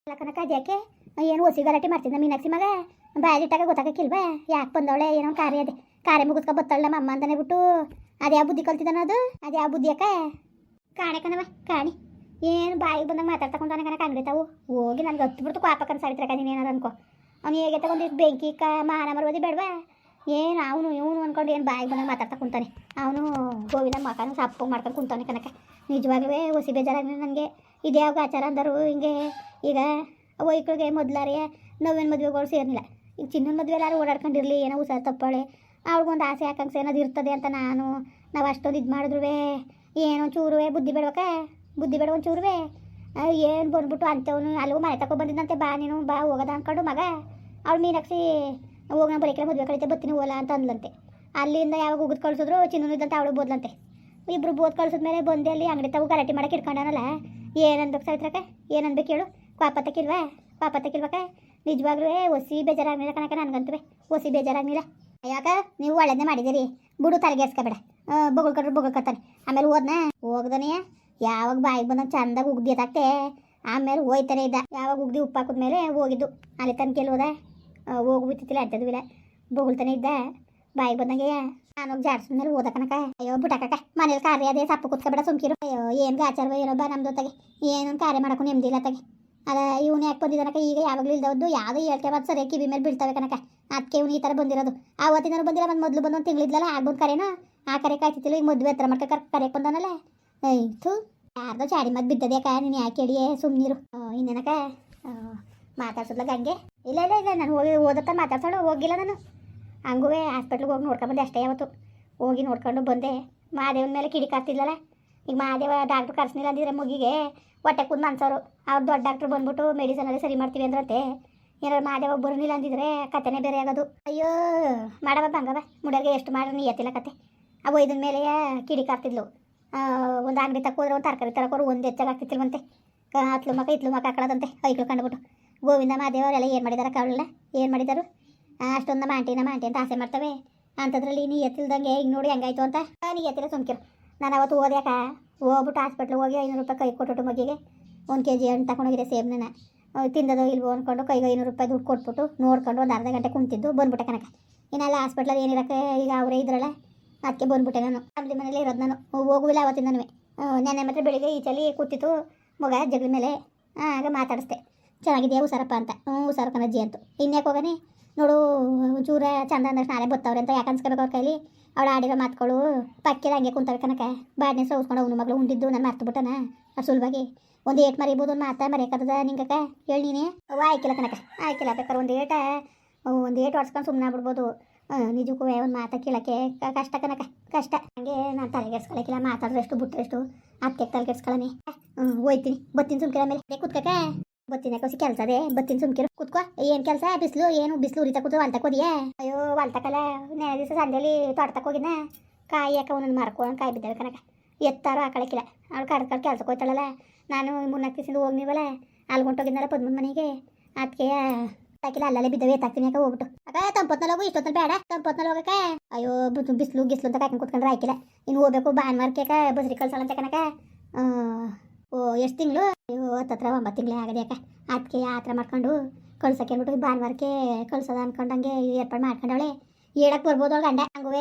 ಅಲ್ಲ ಕನಕ ಅದ್ಯಾಕೆ ಏನು ಹೊಸಿ ಗಲಾಟೆ ಮಾಡ್ತಿದ್ದ ಮೀನಾಕ್ಷಿ ಮಗ ಬಾಯಲ್ಲಿಟ್ಟಾಗ ಗೊತ್ತಾಗಕ್ಕಿಲ್ವಾ ಯಾಕೆ ಬಂದವಳೆ ಏನೋ ಕಾರ್ಯ ಮುಗಿಸ್ಕೊ ಬತ್ತಾಳೆ ನಮ್ಮ ಅಮ್ಮ ಅಂತಾನೆ ಬಿಟ್ಟು ಅದ್ಯಾವ ಬುದ್ಧಿ ಕಲ್ತಿದ್ದಾನ ಅದ್ಯಾವ ಬುದ್ಧಿ ಯಾಕೆ ಕಾಣೆ ಕಣವ ಕಾಣಿ ಏನು ಬಾಯಿಗೆ ಬಂದಾಗ ಮಾತಾಡ್ತಕೊಂಡಾನೆ ಕನಕ ಅಂಗಡಿ ತಾವು ಹೋಗಿ ನನಗೆ ಹತ್ತು ಬಿಡ್ತು ಕಾಪಕ್ಕನ ಸಾಯ್ತಾರೆ ನೀನು ಏನಾರು ಅನ್ಕೋ ಅವ್ನು ಹೇಗೆ ತಗೊಂಡಿದ್ದು ಬೆಂಕಿ ಮಾನ ಮರವದಿ ಬೇಡವಾ ಏನು ಅವನು ಇವನು ಅಂದ್ಕೊಂಡು ಏನು ಬಾಯಿಗೆ ಬಂದಾಗ ಮಾತಾಡ್ತಾ ಕುಂತಾನೆ ಅವನು ಗೋವಿನ ಮಕನ ಸಪ್ಪು ಮಾಡ್ಕೊಂಡು ಕುಂತಾನೆ ಕನಕ ನಿಜವಾಗ್ಲೂ ಹೊಸಿ ಬೇಜಾರಾಗಿ ನನಗೆ ಇದ್ಯಾವ ಆಚಾರ ಅಂದರು ಹಿಂಗೆ ಈಗ ವೈಕಳಿಗೆ ಮೊದಲಾರೆ ನೋವಿನ ಮದುವೆಗಳು ಸೇರಿಲ್ಲ ಈಗ ಚಿನ್ನನ ಮದುವೆ ಎಲ್ಲರೂ ಓಡಾಡ್ಕೊಂಡಿರಲಿ ಏನೋ ಹುಷಾರು ತಪ್ಪಾಳೆ ಅವ್ಳಿಗೊಂದು ಆಸೆ ಆಕಾಂಕ್ಷೆ ಏನಾದ್ರು ಇರ್ತದೆ ಅಂತ ನಾವು ಅಷ್ಟೊಂದು ಇದು ಮಾಡಿದ್ರುವೆ ಏನೋ ಚೂರುವೆ ಬುದ್ಧಿ ಬೇಡ ಒಂದು ಚೂರುವೆ ಏನು ಬಂದ್ಬಿಟ್ಟು ಅಂಥವನು ಅಲ್ಲಿಗೂ ಮನೆ ತಗೊ ಬಂದಿದ್ದಂತೆ ಬಾ ನೀನು ಬಾ ಹೋಗೋದ ಅಂದ್ಕೊಂಡು ಮಗ ಅವ್ಳು ಮೀನಾಕ್ಷಿ ಹೋಗಿ ನಾನು ಬರೀಕೆಲ್ಲ ಮದುವೆ ಕಳಿತೆ ಬರ್ತೀನಿ ಹೋಗಲ್ಲ ಅಂತ ಅಂದ್ಲಂತೆ ಅಲ್ಲಿಂದ ಯಾವಾಗ ಉಗಿದು ಕಳಿಸಿದ್ರು ಚಿನ್ನೂ ಇದ್ದಂತೆ ಅವಳು ಬೋದ್ಲಂತೆ ಇಬ್ಬರು ಬೋದ್ ಕಳ್ಸಿದ್ಮೇಲೆ ಬಂದು ಅಲ್ಲಿ ಅಂಗಡಿ ತಗೋ ಗಲಾಟೆ ಮಾಡಕ್ಕೆ ಇಟ್ಕೊಂಡನಲ್ಲ ಏನನ್ಬೇಕು ಸಾಯ್ತ್ರಕ ಏನನ್ಬೇಕು ಹೇಳು ಪಾಪತ್ತಕ್ಕಿಲ್ವಕ ನಿಜವಾಗ್ಲೂ ಹೊಸಿ ಬೇಜಾರಾಗ್ನಿಲ್ಲ ಕಣಕ ನನಗಂತೂ ಹೊಸಿ ಬೇಜಾರಾಗ್ನಿಲ್ಲ ಯಾಕ ನೀವು ಒಳ್ಳೆದನ್ನೇ ಮಾಡಿದಿರಿ ಬಿಡು ತಲೆಗೆಸ್ಕೊಬೇಡ ಬೊಗಳ್ಕೊತಾನೆ ಆಮೇಲೆ ಹೋಗ್ದನೆಯ ಯಾವಾಗ ಬಾಯಿಗೆ ಬಂದಾಗ ಚಂದಾಗಿ ಉಗ್ದಿ ಎತ್ತಾಕ್ತೆ ಆಮೇಲೆ ಹೋಯ್ತಾನೆ ಇದ್ದ ಯಾವಾಗ ಉಗ್ದಿ ಉಪ್ಪು ಹಾಕಿದ್ಮೇಲೆ ಹೋಗಿದ್ದು ಅಲ್ಲಿ ತನಕ ಹೋದ ಹೋಗ್ಬಿತ್ತಿಲ್ಲ ಅಂತದ್ದು ಇಲ್ಲ ಬೊಗಳ್ತಾನೆ ಇದ್ದ ಬಾಯಿಗೆ ಬಂದಂಗೆ ನಾನು ಜಾಡ್ಸಿದ್ಮೇಲೆ ಹೋದ ಕನಕ ಅಯ್ಯೋ ಬಿಟ್ಟಾಕ ಮನೇಲಿ ಕಾರ್ಯ ಅದೇ ಸಪ್ಪು ಕುತ್ಕೊಬೇಡ ಸುಮ್ಕಿರು ಅಯ್ಯೋ ಏನು ಗಾಚಾರವ ಏನೋ ಬಾ ನಮ್ದು ತಗೆ ಏನೊಂದು ಕಾರ್ಯ ಮಾಡಕ್ಕೂ ನೆಮ್ಮದಿಲ್ಲ ತಗೆ ಅದ ಇವನು ಯಾಕೆ ಬಂದಿದ್ದಾನಕ ಈಗ ಯಾವಾಗಲೂ ಇಲ್ದವದ್ದು ಯಾವುದೋ ಹೇಳ್ತೇವೆ ಮತ್ತು ಸರಿಯಾಗಿ ಕಿವಿ ಮೇಲೆ ಬೀಳ್ತವೆ ಕನಕ ಅದಕ್ಕೆ ಇವನು ಈ ಥರ ಬಂದಿರೋದು ಆವತ್ತಿನಾರು ಬಂದಿಲ್ಲ ಮತ್ತು ಮೊದಲು ಬಂದು ಒಂದು ತಿಂಗಳಿದ್ಲಲ್ಲ ಆಗ್ಬೋದು ಕರೆನೋ ಆ ಕರೆ ಕಾಯ್ತಿತ್ತಿಲ್ಲ ಈಗ ಮದುವೆ ಹತ್ರ ಮಾಡ್ಕೊ ಕರೆಯಕ್ಕೆ ಬಂದಾನಲ್ಲ ಆಯ್ತು ಯಾರ್ದೋ ಚಾಡಿ ಮದ್ದು ಬಿದ್ದದೆ ಅಕ್ಕ ನೀನು ಯಾಕೆ ಹೇಳಿಯೇ ಸುಮ್ಮನಿರು ಇನ್ನೇನಕ ಮಾತಾಡ್ಸೋದ್ಲಾಗ ಹಂಗೆ ಇಲ್ಲ ನಾನು ಓದತ್ತ ಮಾತಾಡ್ಸೋಳು ಹೋಗಿಲ್ಲ ನಾನು ಹಂಗೂ ಹಾಸ್ಪಿಟ್ಲಿಗೆ ಹೋಗಿ ನೋಡ್ಕೊಂಬಂದೆ ಅಷ್ಟೇ ಯಾವತ್ತು ಹೋಗಿ ನೋಡ್ಕೊಂಡು ಬಂದೆ ಮಾದೇವನ ಮೇಲೆ ಕಿಡಿಕಾಗ್ತಿದ್ಲಲ್ಲ ಈಗ ಮಾದೇವ ಡಾಕ್ಟ್ರು ಕರ್ಸ್ನಿಲ್ಲ ಅಂದಿದ್ರೆ ಮುಗಿಗೆ ಹೊಟ್ಟೆ ಕೂದ್ ಮನ್ಸೋರು ಅವ್ರು ದೊಡ್ಡ ಡಾಕ್ಟ್ರು ಬಂದ್ಬಿಟ್ಟು ಮೆಡಿಸನಲ್ಲಿ ಸರಿ ಮಾಡ್ತೀವಿ ಅಂದ್ರಂತೆ ಏನಾರು ಮಾದೇವ ಬರಲಿಲ್ಲ ಅಂದಿದ್ರೆ ಕತೆನೇ ಬೇರೆ ಆಗೋದು ಅಯ್ಯೋ ಮಾಡವ ಬಂಗವ ಮುಡಿಯೋರಿಗೆ ಎಷ್ಟು ಮಾಡ್ರಿ ನೀಯತ್ತಿಲ್ಲ ಕತೆ ಅವು ಇದನ್ನ ಮೇಲೆ ಕಿಡಿಕಾಗ್ತಿದ್ಲು ಒಂದು ಅಂಗಡಿ ತಕ್ಕೋದ್ರೆ ಒಂದು ತರಕಾರಿ ತರಕೋರು ಒಂದು ಹೆಚ್ಚಾಗ್ತಿತ್ತಿಲ್ವಂತೆ ಇತ್ಲು ಮಕ್ಕ ಹಾಕೊಳ್ಳೋದಂತೆ ಐಕ್ಳು ಕಂಡುಬಿಟ್ಟು ಗೋವಿಂದ ಮಾದೇವರೆಲ್ಲ ಏನು ಮಾಡಿದಾರೆ ಕಾವಳೆಲ್ಲ ಏನು ಮಾಡಿದಾರು ಅಷ್ಟೊಂದು ನಮ್ಮ ಆಂಟಿ ಅಂತ ಆಸೆ ಮಾಡ್ತವೆ ಅಂಥದ್ರಲ್ಲಿ ನೀ ಎತ್ತಿಲ್ದಂಗೆ ಈಗ ನೋಡಿ ಹೆಂಗಾಯ್ತು ಅಂತ ನೀ ಎತ್ತಿಲ್ಲ ಸುಮ್ಕಿರು ನಾನು ಅವತ್ತು ಓದ್ಯಾಕ ಹೋಗ್ಬಿಟ್ಟು ಹಾಸ್ಪಿಟ್ಲಿಗೆ ಹೋಗಿ 500 ರೂಪಾಯಿ ಕೈ ಕೊಟ್ಬಿಟ್ಟು ಮಗಿಗೆ 1 kg ಹಣ್ಣು ತಗೊಂಡೋಗಿದೆ ಸೇಬ್ನ ತಿಂದದೋ ಇಲ್ವೋ ಅಂದ್ಕೊಂಡು ಕೈಗೆ 500 ರೂಪಾಯಿ ದುಡ್ಡು ಕೊಟ್ಬಿಟ್ಟು ನೋಡ್ಕೊಂಡು ಒಂದು ಅರ್ಧ ಗಂಟೆ ಕುಂತಿದ್ದು ಬಂದ್ಬಿಟ್ಟೆ ಕನಕ ಇನ್ನೆಲ್ಲ ಹಾಸ್ಪಿಟ್ಲಲ್ಲಿ ಏನಿರಕ್ಕೆ ಈಗ ಅವರೇ ಇದ್ರಲ್ಲ ಅದಕ್ಕೆ ಬಂದ್ಬಿಟ್ಟೆ ನಾನು ಫ್ಯಾಮಿಲಿ ಮನೇಲಿ ಇರೋದು ನಾನು ಹೋಗುವಿಲ್ಲ ಅವತ್ತಿಂದನೂ ನೆನ್ನೆ ಮಾತ್ರ ಬೆಳಿಗ್ಗೆ ಈಚಲಿ ಕೂತಿತ್ತು ಮಗ ಜಗಳ ಮೇಲೆ ಆಗ ಮಾತಾಡಿಸ್ದೆ ಚೆನ್ನಾಗಿದೆಯಾ ಹುಷಾರಪ್ಪ ಅಂತ ಹುಷಾರು ಕಣಜ್ಜಿ ಅಂತು ಇನ್ಯಾಕೆ ಹೋಗನೆ ನೋಡು ಒಂಚೂರ ಚಂದ ಅಂದ್ರೆ ನಾಳೆ ಬತ್ತವ್ರೆ ಅಂತ ಯಾಕೆ ಅನ್ಸ್ಕೋಬೇಕು ಅವ್ರ ಕೈಲಿ ಅವಳು ಆಡಿರೋ ಮಾತುಗಳು ಪಕ್ಕಿರ ಹಂಗೆ ಕುಂತವೆ ಕನಕ ಬಾಡ್ನೆ ಸೌಸ್ಕೊಂಡು ಅವನು ಮಗಳು ಉಂಡಿದ್ದು ನಾನು ಮರ್ತುಬಿಟ್ಟನ ಅದು ಸುಲಭವಾಗಿ ಒಂದು ಏಟ್ ಮರಿಬೋದು ಒಂದು ಮಾತಾ ಮರೆಯೋಕ್ಕದ ನಿಂಗಕ್ಕ ಹೇಳಿ ನೀನೇ ಆಯ್ಕಿಲ್ಲ ಕನಕ ಆಯ್ಕಿಲ್ಲ ಬೇಕಾದ್ರೆ ಒಂದು ಏಟ್ ಹೊಡ್ಸ್ಕೊಂಡು ಸುಮ್ಮನೆ ಆಗ್ಬಿಡ್ಬೋದು ನಿಜಕ್ಕೂ ಒಂದು ಮಾತಾ ಕೇಳೋಕ್ಕೆ ಕಷ್ಟ ಕನಕ ಕಷ್ಟ ಹಂಗೆ ನಾನು ತಲೆಗೆಡ್ಸ್ಕೊಳಕ್ಕಿಲ್ಲ ಮಾತಾಡಿದ್ರೆಷ್ಟು ಬಿಟ್ಟರೆಷ್ಟು ಅದಕ್ಕೆ ತಲೆಗೆಡ್ಸ್ಕೊಳ್ಳಿ ಹೋಯ್ತೀನಿ ಬತ್ತೀನಿ ಸುಮ್ಕಿರ ಮೇಲೆ ಕುತ್ಕಕ್ಕ ಬತ್ತಿನ ಕೋಸಿ ಕೆಲಸ ಅದೇ ಬತ್ತಿನ ಸುಮ್ಕಿರು ಕುತ್ಕೋ ಏನು ಕೆಲಸ ಬಿಸಿಲು ಉರಿತಾ ಕೂತು ಹೊಲ್ತಕ್ಕೆ ಹೋದಿಯಾ ಅಯ್ಯೋ ಹೊಲ್ತಕ್ಕಲ್ಲ ನೆನೆ ದಿವಸ ಸಂಜೆಲಿ ತೋಟಕ್ಕೆ ಹೋಗಿದ್ನ ಕಾಯಿ ಯಾಕೆ ಒಂದೊಂದು ಮಾರ್ಕೊಂಡು ಕಾಯಿ ಬಿದ್ದಾವೆ ಕನಕ ಎತ್ತಾರು ಹಾಕೊಳಕ್ಕಿಲ್ಲ ಅವಳು ಕಡ್ದು ಕೆಲ್ಸಕ್ಕೆ ಹೋಯ್ತಾಳಲ್ಲ ನಾನು 3-4 ದಿವಸದಿಂದ ಹೋಗಿವಲ್ಲ ಅಲ್ಲಿ ಹೊಂಟೋಗಿದ್ನಲ್ಲ ಪದ್ಮನ ಮನೆಗೆ ಅದಕ್ಕೆ ಹಾಕಿಲ್ಲ ಅಲ್ಲಲ್ಲೇ ಬಿದ್ದಾವೆ ಎತ್ತಾಕ್ತೀನಿ ಯಾಕೆ ಹೋಗ್ಬಿಟ್ಟು ಅಕ್ಕ ತಂಪತ್ನಲ್ಲಿ ಹೋಗು ಇಷ್ಟೊತ್ತಲ್ಲಿ ಬೇಡ ತಂಪತ್ನಲ್ಲಿ ಹೋಗಕ್ಕೆ ಅಯ್ಯೋ ಬಿಸಿಲು ಅಂತ ಕಾಯ್ಕೊಂಡು ಕೂತ್ಕೊಂಡ್ರೆ ಹಾಕಿಲ್ಲ ಇನ್ನು ಹೋಗ್ಬೇಕು ಭಾನುವಾರಕ್ಕೆ ಬಸ್ರಿ ಕಳ್ಸಲ್ಲ ಕನಕ ಎಷ್ಟು ತಿಂಗಳು ಅಯ್ಯೋ 9 ತಿಂಗಳೇ ಆಗದೆ ಯಾಕೆ ಅದಕ್ಕೆ ಆ ಥರ ಮಾಡ್ಕೊಂಡು ಕಳ್ಸಕ್ಕೆ ಅಂದ್ಬಿಟ್ಟು ಭಾನುವಾರಕ್ಕೆ ಕಳ್ಸೋದ ಅಂದ್ಕೊಂಡಂಗೆ ಏರ್ಪಾಡು ಮಾಡ್ಕೊಂಡವಳೆ ಹೇಳಕ್ಕೆ ಬರ್ಬೋದು ಅವ್ಳು ಗಂಡ ಹಂಗೂ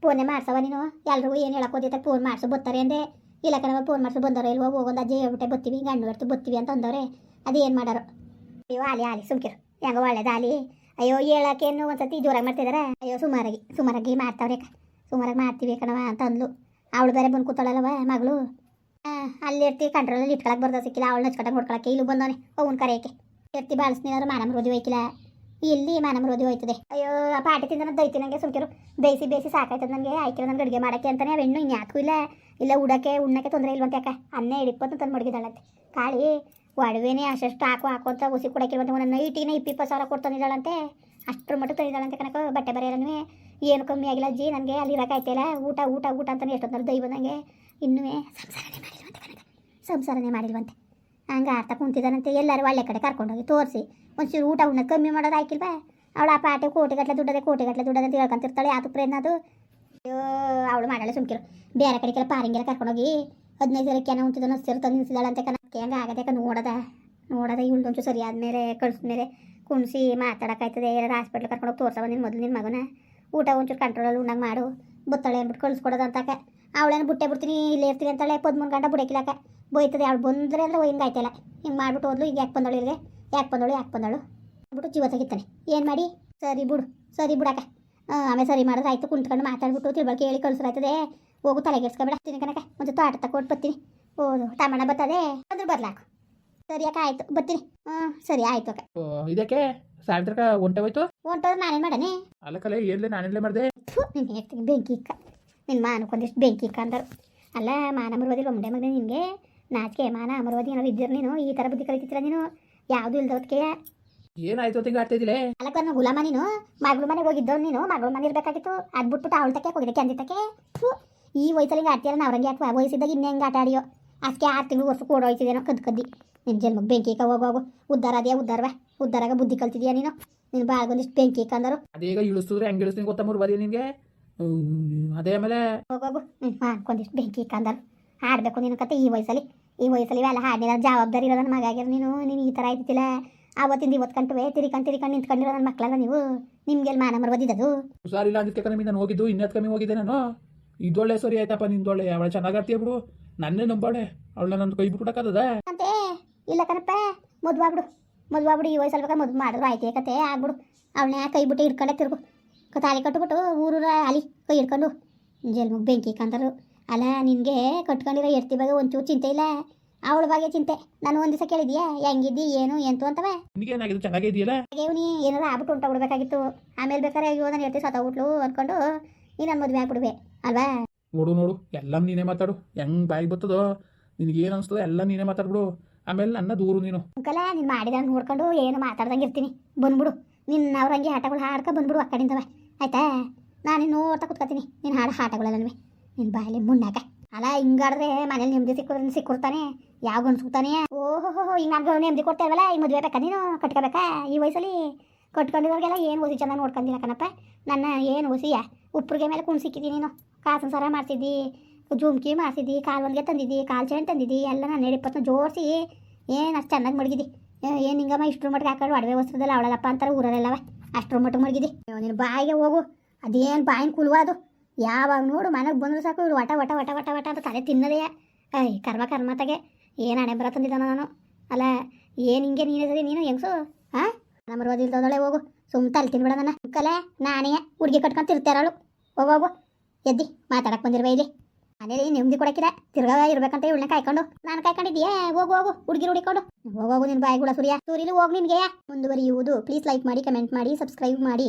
ಫೋನೇ ಮಾಡ್ಸವ ನೀನು ಎಲ್ರಿಗೂ ಏನು ಹೇಳಕ್ಕೆ ಹೋದಿತ್ತ ಫೋನ್ ಮಾಡಿಸು ಬರ್ತಾರೆ ಅಂದೆ ಇಲ್ಲ ಕಣವ ಫೋನ್ ಮಾಡಿಸು ಬಂದವ್ರೆ ಇಲ್ವೋ ಹೋಗೊಂದು ಅಜ್ಜಿ ಹೇಳ್ಬಿಟ್ಟೆ ಬರ್ತೀವಿ ಗಂಡು ಬರ್ತು ಬರ್ತೀವಿ ಅಂತ ಅಂದವ್ರೆ ಅದೇನು ಮಾಡೋರು ಅಯ್ಯೋ ಆಲಿ ಸುಮ್ಕಿರು ಹೆಂಗೋ ಒಳ್ಳೇದು ಆಲಿ ಅಯ್ಯೋ ಹೇಳೋಕ್ಕೇನು ಒಂದ್ಸತಿ ಜೋರಾಗಿ ಮಾಡ್ತಿದ್ದಾರೆ ಅಯ್ಯೋ ಸುಮಾರಾಗಿ ಮಾಡ್ತಾವ್ರೆ ಸುಮಾರಾಗಿ ಮಾಡ್ತೀವಿ ಕಣವ ಅಂತ ಅಂದ್ಲು ಅವಳು ಬೇರೆ ಬಂದು ಕೂತಾಳಲ್ಲವ ಮಗಳು ಅಲ್ಲಿ ಇರ್ತಿ ಕಂಟ್ರೋಲಲ್ಲಿ ಇಟ್ಕೊಳಕ್ಕೆ ಬರ್ದ ಸಿಕ್ಕಿಲ್ಲ ಅವಳು ನಚ್ಕಟ್ಟಂಗೆ ನೋಡ್ಕೊಳಕ್ಕೆ ಇಲ್ಲಿ ಬಂದವನೆ ಅವನ ಕರೆಯಕ್ಕೆ ಇರ್ತಿ ಬಾಳಿಸ್ನೇನಾದ್ರು ಮಾನಮರೋದಿ ಹೋಯ್ಕಿಲ್ಲ ಇಲ್ಲಿ ಮಾನಮರೋದಿ ಹೋಯ್ತದೆ ಅಯ್ಯೋ ಆ ಪಾಟಿ ತಿಂದ ದೈತಿ ನನಗೆ ಸುಮ್ಕಿರು ಬೇಯಿಸಿ ಸಾಕಾಯ್ತದೆ ನನಗೆ ಆಯ್ಕಿಲ್ಲ ನನಗೆ ಅಡುಗೆ ಮಾಡೋಕ್ಕೆ ಅಂತಾನೆ ಹೆಣ್ಣು ಇನ್ಯಾಕೂ ಇಲ್ಲ ಉಣ್ಣಕ್ಕೆ ತೊಂದರೆ ಇಲ್ವಂತ ಯಾಕೆ ಅನ್ನೇ ಹಿಡಿಪತ್ತು ತಂದು ಮಡಗಿದಾಳಂತೆ ಕಾಳಿ ಒಡವೆನೇ ಅಷ್ಟು ಹಾಕು ಅಂತ ಉಸಿ ಕೊಡೋಕ್ಕಿಲ್ವಂತೆ ಒಂದು ನೈಟಿನ 20,000 ಕೊಟ್ಟು ತಂದಿದ್ದಾಳಂತೆ ಅಷ್ಟರ ಮಟ್ಟ ತಂದಿದ್ದಾಳಂತೆ ಕನಕ ಬಟ್ಟೆ ಬರೆಯಲ್ಲೂ ಏನು ಕಮ್ಮಿ ಆಗಿಲ್ಲ ಅಜ್ಜಿ ನನಗೆ ಅಲ್ಲಿ ಇರೋಕ್ಕಾಯ್ತಿಲ್ಲ ಊಟ ಅಂತಾನೆ ಎಷ್ಟೊಂದು ದೈವ ನನಗೆ ಇನ್ನೂ ಸಂಸಾರನೇ ಮಾಡಿಲ್ವಂತೆ ಹಂಗೆ ಅರ್ಥ ಕುಂತಿದ್ದಾನಂತೆ ಎಲ್ಲರೂ ಒಳ್ಳೆ ಕಡೆ ಕರ್ಕೊಂಡೋಗಿ ತೋರಿಸಿ ಒಂಚೂರು ಊಟ ಉಣ್ಣಕ್ಕೆ ಕಮ್ಮಿ ಮಾಡೋದು ಆಯ್ಕಿಲ್ವಾ ಅವಳು ಆ ಪಾಟೆ ಕೋಟಿಗಟ್ಟಲೆ ದುಡ್ಡದೆ ಅಂತ ಹೇಳ್ಕೊಂತಿರ್ತಾಳೆ ಅದು ಪ್ರೇರಣ ಅದು ಅಯ್ಯೋ ಅವಳು ಮಾಡಲ್ಲ ಸುಮ್ಕಿರು ಬೇರೆ ಕಡೆಗೆಲ್ಲ ಪಾರಿಂಗೆಲ್ಲ ಕರ್ಕೊಂಡೋಗಿ 15 ಜನಕ್ಕೆ ಉಂಟಿದ ನಸ್ತಿರು ತಂದು ನಿಲ್ಸಿದಾಳಂತೆ ಕನಕ್ಕೆ ಹಂಗೆ ಆಗದೆ ನೋಡೋದ ನೋಡೋದ ಇವಳ್ದೊಂಚು ಸರಿ ಆದಮೇಲೆ ಕಳಿಸ್ಮೇಲೆ ಕುಣಿಸಿ ಮಾತಾಡೋಕ್ಕಾಯ್ತದೆ ಎಲ್ಲರೂ ಹಾಸ್ಪಿಟ್ಲ್ ಕರ್ಕೊಂಡು ಹೋಗಿ ತೋರ್ಸ ಬಂದಿನಿ ಮೊದಲು ನಿನ್ನ ಮಗನ ಊಟ ಒಂಚೂರು ಕಂಟ್ರೋಲಲ್ಲಿ ಉಣ್ಣಂಗೆ ಮಾಡು ಬತ್ತಾಳೆ ಅಂದ್ಬಿಟ್ಟು ಕಳಿಸ್ಕೊಡೋದು ಅಂತಕ ಅವಳೇನು ಬುಟ್ಟೆ ಬಿಡ್ತೀನಿ ಇಲ್ಲೇ ಇರ್ತೀನಿ ಅಂತಾಳೆ ಪದ್ಮೂರು ಗಂಟೆ ಬುಡಕಿಲಾಕ ಬೈತದೆ ಅವಳು ಬಂದರೆ ಅಂದ್ರೆ ಹಿಂಗೆ ಆಯ್ತಲ್ಲ ಹಿಂಗೆ ಮಾಡ್ಬಿಟ್ಟು ಹೋದ್ಲು ಈಗ ಯಾಕೆ ಬಂದಳು ಇಲ್ಲಿಗೆ ಯಾಕೆ ಬಂದಳು ಅಂದ್ಬಿಟ್ಟು ಜೀವ ತೆಗಿತಾನೆ ಏನು ಮಾಡಿ ಸರಿ ಬಿಡಕ್ಕ ಆಮೇಲೆ ಸರಿ ಮಾಡಿದ್ರೆ ಆಯಿತು ಕುಂತ್ಕೊಂಡು ಮಾತಾಡ್ಬಿಟ್ಟು ತಿಳ್ಬಳ್ಕೆ ಹೇಳಿ ಕಳ್ಸೋರಾಯ್ತದೆ ಹೋಗು ತಲೆಗೆಡ್ಸ್ಕೊಬೇಡ ತಿನ್ನ ಕನಕ ಒಂದು ತೋಟ ತಕೊಟ್ಟು ಬರ್ತೀನಿ ಓದು ಟಮಣ ಬರ್ತದೆ ಅಂದ್ರೆ ಬರ್ಲಾಕು ಸರಿ ಅಕ್ಕ ಆಯಿತು ಬರ್ತೀನಿ ಸರಿ ಆಯಿತು ಅಕ್ಕ ಇದಕ್ಕೆ ಸಾಯಂತ್ರಕ ಹೊಂಟೋಯ್ತು ಹೊಂಟೋದ್ರೆ ನಾನೇನು ಮಾಡನೆ ಅಲ್ಲಕಲೆ ಏನ್ಲೆ ನಾನೆಲ್ಲೇ ಮಾಡಿದೆ ನೀನು ಹೇಳ್ತೀನಿ ಬೆಂಕಿ ಇಕ್ಕ ನಿನ್ನ ಮಾನಕ್ಕೊಂದಿಷ್ಟು ಬೆಂಕಿ ಇಕ್ಕ ಅಂದರು ಅಲ್ಲ ಮಾನ ಮರುವುದಿಲ್ಲ ಮುಂಡೆ ಮಗನೆ ನಿನಗೆ ನಾಚಿಕೆ ಮಾನ ಅಮರವಾದಿ ಏನಾದ್ರು ಇದ್ದಿರು ನೀನು ಈ ಥರ ಬುದ್ಧಿ ಕಲಿತಿಲ್ಲ ನೀನು ಯಾವುದು ಇಲ್ದವತ್ಕೆ ಏನಾಯ್ತು ಅಂತ ಹಿಂಗೆ ಆಡ್ತಿದ್ದಿಲ್ಲ ಅಲ್ಲಕ್ಕ ನನ್ನ ಗುಲಾಮ ನೀನು ಮಗಳ ಮನೆಗೆ ಹೋಗಿದ್ದವ್ ನೀನು ಮಗಳ ಮನೆ ಇರಬೇಕಾಗಿತ್ತು ಅದು ಬಿಟ್ಬಿಟ್ಟು ಅವಳ ತಕ್ಕೆ ಹೋಗಿದ್ದೆ ಕೆಂದಿತ್ತಕ್ಕೆ ಈ ವಯಸ್ಸಲ್ಲಿ ಹಿಂಗೆ ಆಡ್ತೀಯಲ್ಲ ನಾವ್ರಂಗೆ ಯಾಕೆ ವಯಸ್ಸಿದ್ದಾಗ ಇನ್ನೇ ಹೆಂಗೆ ಆಟ ಆಡಿಯೋ ಅದಕ್ಕೆ 6 ತಿಂಗಳು ವರ್ಷ ಕೊಡೋಯ್ತಿದೇನೋ ಕದ್ದಿ ನಿನ್ನ ಜನ್ಮಕ್ಕೆ ಬೆಂಕಿ ಹೋಗು ಉದ್ದಾರ ಅದೇ ಉದ್ದಾರಾಗ ಬುದ್ಧಿ ಕಲ್ತಿದ್ಯಾ ನೀನು ನಿನ್ನ ಬಾಳ್ಗೊಂದಿಷ್ಟು ಬೆಂಕಿ ಅಂದರು ಅದೀಗ ಇಳಿಸಿದ್ರೆ ಹೆಂಗೆ ಇಳಿಸ್ತೀನಿ ಗೊತ್ತಾ ಮುರ್ಬದಿ ನಿನಗೆ ಅದೇ ಆಮೇಲೆ ಹೋಗು ನೀನು ಮಾಡ್ಕೊಂದಿಷ್ಟು ಬೆಂಕಿ ಅಂದರು ಆಡಬೇಕು ನಿನ್ನ ಕತೆ ಈ ವಯಸ್ಸಲ್ಲಿ ಇವೆಲ್ಲ ಹಾಡಿನ ಜವಾಬ್ದಾರಿ ಇರೋ ನನ್ನ ಮಗ ಆಗ್ಯಾರ ನೀನು ಈ ಥರ ಆಯ್ತಿಲ್ಲ ಆವತ್ತಿಂದ ಇವತ್ತು ಕಂಟುವೆ ತಿರ್ಕೊಂಡು ನಿಂತ್ಕೊಂಡಿರೋ ನನ್ನ ಮಕ್ಕಳಲ್ಲ ನೀವು ನಿಮ್ಗೆಲ್ಲಿ ಮಾನ ಮರವದಿದ್ದದು ಹುಷಾರಿಲ್ಲ ಅದಕ್ಕೆ ಕಮ್ಮಿ ನಾನು ಹೋಗಿದ್ದು ಇನ್ನೊತ್ತು ಕಮ್ಮಿ ಹೋಗಿದ್ದೆ ನಾನು ಇದೊಳ್ಳೆ ಸರಿ ಆಯ್ತಪ್ಪ ನಿಂದೊಳ್ಳೆ ಅವಳ ಚೆನ್ನಾಗಿ ಆಡ್ತೀಯ ಬಿಡು ನನ್ನೇ ನಂಬಾಳೆ ಅವಳನ್ನ ನನ್ನ ಕೈ ಬಿಟ್ಬಿಡಕ್ಕದ ಅಂತೆ ಇಲ್ಲ ಕಣಪ್ಪ ಮದುವಾಗ್ಬಿಡು ಈ ವಯಸ್ಸಲ್ಲಿ ಬೇಕಾದ್ರೆ ಮದುವೆ ಮಾಡಿದ್ರು ಆಯ್ತು ಕತೆ ಆಗ್ಬಿಡು ಅವಳನ್ನ ಕೈ ಬಿಟ್ಟು ಹಿಡ್ಕೊಂಡೆ ತಿರುಗು ತಾಲಿ ಕಟ್ಬಿಟ್ಟು ಊರೂರ ಅಲಿ ಕೈ ಹಿಡ್ಕೊಂಡು ಜಲ್ಮುಗ್ ಬೆಂಕಿ ಕಂದರು ಅಲ್ಲ ನಿನಗೆ ಕಟ್ಕೊಂಡಿರೋ ಎಡ್ತಿ ಬಗ್ಗೆ ಒಂಚೂರು ಚಿಂತೆ ಇಲ್ಲ ಅವಳ ಬಗ್ಗೆ ಚಿಂತೆ ನಾನು ಒಂದು ದಿವಸ ಕೇಳಿದ್ಯಾ ಹೆಂಗಿದ್ದಿ ಏನು ಎಂತು ಅಂತವೆ ನಿನಗೇನಾಗಿದೆ ಚೆನ್ನಾಗಿದೆಯಲ್ಲ ಹಾಗೆ ನೀ ಏನಾರು ಆಗ್ಬಿಟ್ಟು ಉಂಟ ಬಿಡ್ಬೇಕಾಗಿತ್ತು ಆಮೇಲೆ ಬೇಕಾದ್ರೆ ಅಯ್ಯೋ ನಾನು ಹೇಳ್ತಿ ಸತ್ತೋಗ್ಬಿಟ್ಲು ಅಂದ್ಕೊಂಡು ನೀನು ನನ್ನ ಮದುವೆ ಆಗ್ಬಿಡುವೆ ಅಲ್ವಾ ನೋಡು ಎಲ್ಲ ನೀನೇ ಮಾತಾಡು ಹೆಂಗೆ ಬಾಯಿಗೆ ಬರ್ತದೋ ನಿನಗೇನು ಅನಿಸ್ತದೋ ಎಲ್ಲ ನೀನೇ ಮಾತಾಡ್ಬಿಡು ಆಮೇಲೆ ನನ್ನ ದೂರು ನೀನು ಅಂಕಲ ನೀನು ಮಾಡಿದಂಗೆ ನೋಡ್ಕೊಂಡು ಏನು ಮಾತಾಡ್ದಂಗೆ ಇರ್ತೀನಿ ಬಂದ್ಬಿಡು ನಿನ್ನ ಅವ್ರಂಗೆ ಆಟಗಳು ಹಾಡ್ಕೊ ಬಂದ್ಬಿಡು ಆ ಕಡೆಯಿಂದವ ಆಯ್ತಾ ನಾನು ನೋಡ್ತಾ ಕೂತ್ಕೊತೀನಿ ನೀನು ಹಾಡು ಆಟಗಳೆಲ್ಲ ನಿನ್ನ ಬಾಯಲ್ಲಿ ಮುನ್ನಾಕ ಅಲ್ಲ ಹಿಂಗಾಡ್ರೆ ಮನೇಲಿ ನೆಮ್ಮದಿ ಸಿಕ್ಕಿರ್ತಾನೆ ಯಾವ ಗಂಡ್ಸ್ಕೊತಾನೆ ಓಹೋ ಹಿಂಗೆ ನೆಮ್ಮದಿ ಕೊಡ್ತಾ ಇಲ್ವಲ್ಲ ಈ ಮದುವೆ ಬೇಕಾ ನೀನು ಕಟ್ಕೋಬೇಕಾ ಈ ವಯಸ್ಸಲ್ಲಿ ಕಟ್ಕೊಂಡಿರೋರಿಗೆಲ್ಲ ಏನು ಓಸಿ ಚೆನ್ನಾಗಿ ನೋಡ್ಕೊಂಡಿಲ್ಲ ಕಣಪ್ಪ ನನ್ನ ಏನು ಓಸಿಯ ಉಪ್ಪರಿಗೆ ಮೇಲೆ ಕುಣ್ ಸಿಕ್ಕಿದ್ದೀನಿ ನೀನು ಕಾಸಿನ ಸರ ಮಾಡ್ಸಿದ್ದಿ ಜುಮ್ಕಿ ಮಾಡ್ಸಿದ್ದಿ ಕಾಲು ಒಂದಿಗೆ ತಂದಿದ್ದಿ ಕಾಲು ಚೇನ್ ತಂದಿದ್ದಿ ಎಲ್ಲ ನಾನು 7-20 ಜೋಡಿಸಿ ಏನು ಅಷ್ಟು ಚೆನ್ನಾಗಿ ಮಡಗಿದ್ದಿ ಏನು ಹಿಂಗಮ್ಮ ಇಷ್ಟರ ಮಟ್ಟಿಗೆ ಹಾಕೊಂಡು ಒಡವೆ ವಸ್ತ್ರದಲ್ಲಿ ಅವಳಲ್ಲಪ್ಪ ಅಂತಾರೆ ಊರಲ್ಲೆಲ್ಲವ ಅಷ್ಟರ ಮಟ್ಟಿಗೆ ಮಡಗಿದ್ದಿ ನೀನು ಬಾಯಿಗೆ ಹೋಗು ಅದೇನು ಬಾಯಿನ ಕುಲ್ವ ಅದು ಯಾವಾಗ ನೋಡು ಮನೆಗೆ ಬಂದರೂ ಸಾಕು ಇವ್ರು ವಟ ಅಂತ ತಲೆ ತಿನ್ನೋದೇ ಕರ್ಮ ತಗೆ ಏನು ಹಣೆ ಬರ ತಂದಿದ್ದಾನ ನಾನು ಅಲ್ಲ ಏನು ಹಿಂಗೆ ನೀನೇ ಸರಿ ನೀನು ಹೆಂಗ್ಸು ಹಾಂ ನಮ್ಮ ರೋದಿಲ್ದೋದಳೆ ಹೋಗು ತಲೆ ತಿನ್ಬಿಡ ನನ್ನ ಕಲೆ ನಾನೇ ಹುಡುಗಿ ಕಟ್ಕೊಂಡು ತಿರ್ತಾರಳು ಹೋಗು ಎದ್ದಿ ಮಾತಾಡಕ್ಕೆ ಬಂದಿರ್ಬೇ ಇಲ್ಲಿ ಮನೇಲಿ ನೆಮ್ಮದಿ ಕೊಡಕ್ಕಿಲ್ಲ ತಿರ್ಗಾ ಇರ್ಬೇಕಂತ ಇವಳನ್ನ ಕಾಯ್ಕೊಂಡು ನಾನು ಕಾಯ್ಕೊಂಡಿದ್ದೀಯಾ ಹೋಗು ಹುಡುಗಿ ಹುಡಿಕೊಂಡು ಹೋಗು ನಿನ್ನ ಬಾಯಿಗುಳ ಸೂರ್ಯಲಿ ಹೋಗಿ ನಿನಗೆ ಮುಂದುವರಿಯುವುದು ಪ್ಲೀಸ್ ಲೈಕ್ ಮಾಡಿ ಕಮೆಂಟ್ ಮಾಡಿ ಸಬ್ಸ್ಕ್ರೈಬ್ ಮಾಡಿ.